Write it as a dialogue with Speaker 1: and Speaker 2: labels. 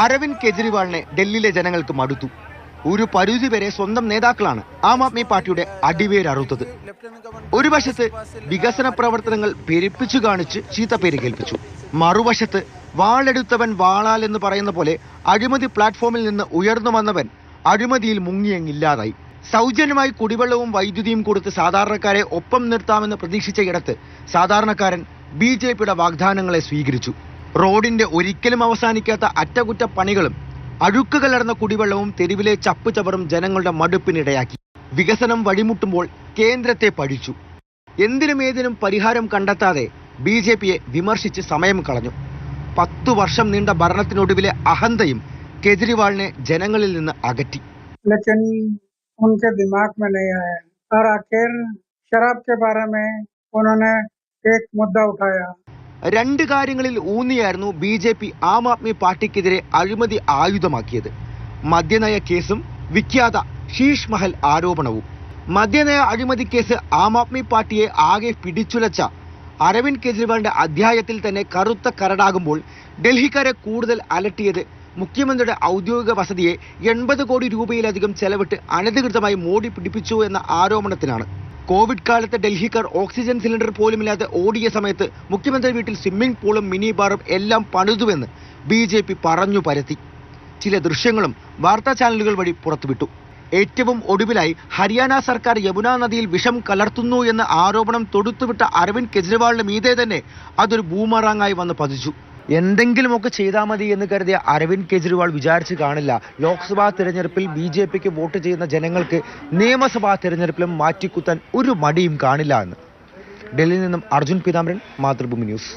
Speaker 1: അരവിന്ദ് കെജ്രിവാളിനെ ഡൽഹിയിലെ ജനങ്ങൾക്ക് മടുത്തു. ഒരു പരിധി വരെ സ്വന്തം നേതാക്കളാണ് ആം ആദ്മി പാർട്ടിയുടെ അടിവേരറുത്തത്. ഒരു വശത്ത് വികസന പ്രവർത്തനങ്ങൾ പെരുപ്പിച്ചു കാണിച്ച് ചീത്തപ്പേര് കേൾപ്പിച്ചു. മറുവശത്ത് വാളെടുത്തവൻ വാളാൽ എന്ന് പറയുന്ന പോലെ അഴിമതി പ്ലാറ്റ്ഫോമിൽ നിന്ന് ഉയർന്നു വന്നവൻ അഴിമതിയിൽ മുങ്ങിയങ്ങില്ലാതായി. സൗജന്യമായി കുടിവെള്ളവും വൈദ്യുതിയും കൊടുത്ത് സാധാരണക്കാരെ ഒപ്പം നിർത്താമെന്ന് പ്രതീക്ഷിച്ച ഇടത്ത് സാധാരണക്കാരൻ BJPയുടെ വാഗ്ദാനങ്ങളെ സ്വീകരിച്ചു. റോഡിന്റെ ഒരിക്കലും അവസാനിക്കാത്ത അറ്റകുറ്റപ്പണികളും അഴുക്ക് കലർന്ന കുടിവെള്ളവും തെരുവിലെ ചപ്പ് ചവറും ജനങ്ങളുടെ മടുപ്പിനിടയാക്കി. വികസനം വഴിമുട്ടുമ്പോൾ കേന്ദ്രത്തെ പഴിച്ചു. എന്തിനും ഏതിനും പരിഹാരം കണ്ടെത്താതെ BJPയെ വിമർശിച്ച് സമയം കളഞ്ഞു. 10 വർഷം നീണ്ട ഭരണത്തിനൊടുവിലെ അഹന്തയും കേജ്രിവാളിനെ ജനങ്ങളിൽ നിന്ന് അകറ്റി.
Speaker 2: उनके दिमाग में नहीं आया और आखिर शराब के बारे में उन्होंने एक मुद्दा उठाया.
Speaker 1: രണ്ട് കാര്യങ്ങളിൽ ഊന്നിയായിരുന്നു BJP ആം ആദ്മി പാർട്ടിക്കെതിരെ അഴിമതി ആയുധമാക്കിയത്. മദ്യനയ കേസും വിഖ്യാത ശീഷ് മഹൽ ആരോപണവും. മദ്യനയ അഴിമതി കേസ് ആം ആദ്മി പാർട്ടിയെ ആകെ പിടിച്ചുലച്ച അരവിന്ദ് കെജ്രിവാളിന്റെ അധ്യായത്തിൽ തന്നെ കറുത്ത കരടാകുമ്പോൾ ഡൽഹിക്കാരെ കൂടുതൽ അലട്ടിയത് മുഖ്യമന്ത്രിയുടെ ഔദ്യോഗിക വസതിയെ 80 കോടി രൂപയിലധികം ചെലവിട്ട് അനധികൃതമായി മോടി പിടിപ്പിച്ചു എന്ന ആരോപണത്തിനാണ്. കോവിഡ് കാലത്ത് ഡൽഹിക്കാർ ഓക്സിജൻ സിലിണ്ടർ പോലുമില്ലാതെ ഓടിയ സമയത്ത് മുഖ്യമന്ത്രി വീട്ടിൽ സ്വിമ്മിംഗ് പൂളും മിനി ബാറും എല്ലാം പണിതുവെന്ന് BJP പറഞ്ഞു പരത്തി. ചില ദൃശ്യങ്ങളും വാർത്താ ചാനലുകൾ വഴി പുറത്തുവിട്ടു. ഏറ്റവും ഒടുവിലായി ഹരിയാന സർക്കാർ യമുന നദിയിൽ വിഷം കലർത്തുന്നു എന്ന ആരോപണം തൊടുത്തുവിട്ട അരവിന്ദ് കെജ്രിവാളിന് മീതെ തന്നെ അതൊരു ബൂമറാങ്ങായി വന്ന് പതിച്ചു. എന്തെങ്കിലുമൊക്കെ ചെയ്താൽ മതി എന്ന് കരുതിയ അരവിന്ദ് കെജ്രിവാൾ വിചാരിച്ചു കാണില്ല ലോക്സഭാ തെരഞ്ഞെടുപ്പിൽ BJPക്ക് വോട്ട് ചെയ്യുന്ന ജനങ്ങൾക്ക് നിയമസഭാ തെരഞ്ഞെടുപ്പിലും മാറ്റിക്കുത്താൻ ഒരു മടിയും കാണില്ല എന്ന്. ഡൽഹിയിൽ നിന്നും അർജുൻ പീതാംബരൻ, മാതൃഭൂമി ന്യൂസ്.